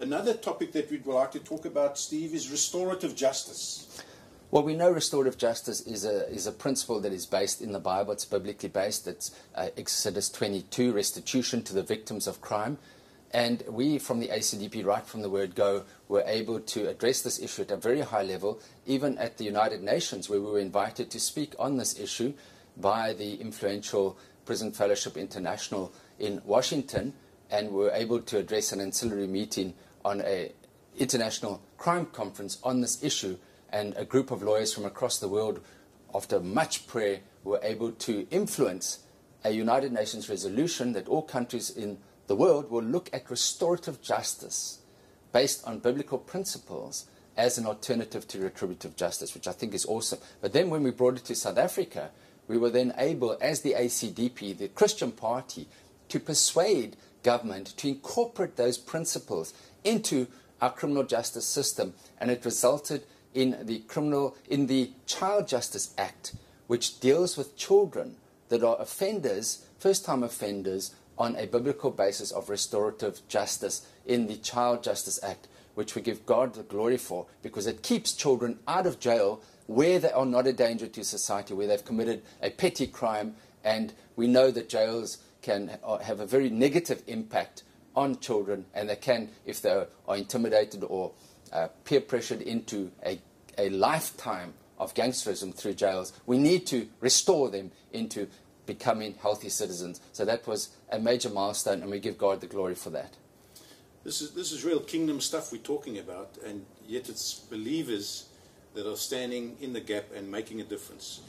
Another topic that we'd like to talk about, Steve, is restorative justice. Well, we know restorative justice is a principle that is based in the Bible. It's biblically based. It's Exodus 22, restitution to the victims of crime. And we, from the ACDP, right from the word go, were able to address this issue at a very high level, even at the United Nations, where we were invited to speak on this issue by the influential Prison Fellowship International in Washington, and we were able to address an ancillary meeting on an international crime conference on this issue. And a group of lawyers from across the world, after much prayer, were able to influence a United Nations resolution that all countries in the world will look at restorative justice based on biblical principles as an alternative to retributive justice, which I think is awesome. But then when we brought it to South Africa, we were then able, as the ACDP, the Christian party, to persuade government to incorporate those principles into our criminal justice system, and it resulted in the Child Justice Act, which deals with children that are offenders, first-time offenders, on a biblical basis of restorative justice in the Child Justice Act, which we give God the glory for, because it keeps children out of jail where they are not a danger to society, where they've committed a petty crime, and we know that jails can have a very negative impact on children, and they can, if they are intimidated or peer pressured into a lifetime of gangsterism through jails, we need to restore them into becoming healthy citizens. So that was a major milestone, and we give God the glory for that. This is real kingdom stuff we're talking about, and yet it's believers that are standing in the gap and making a difference.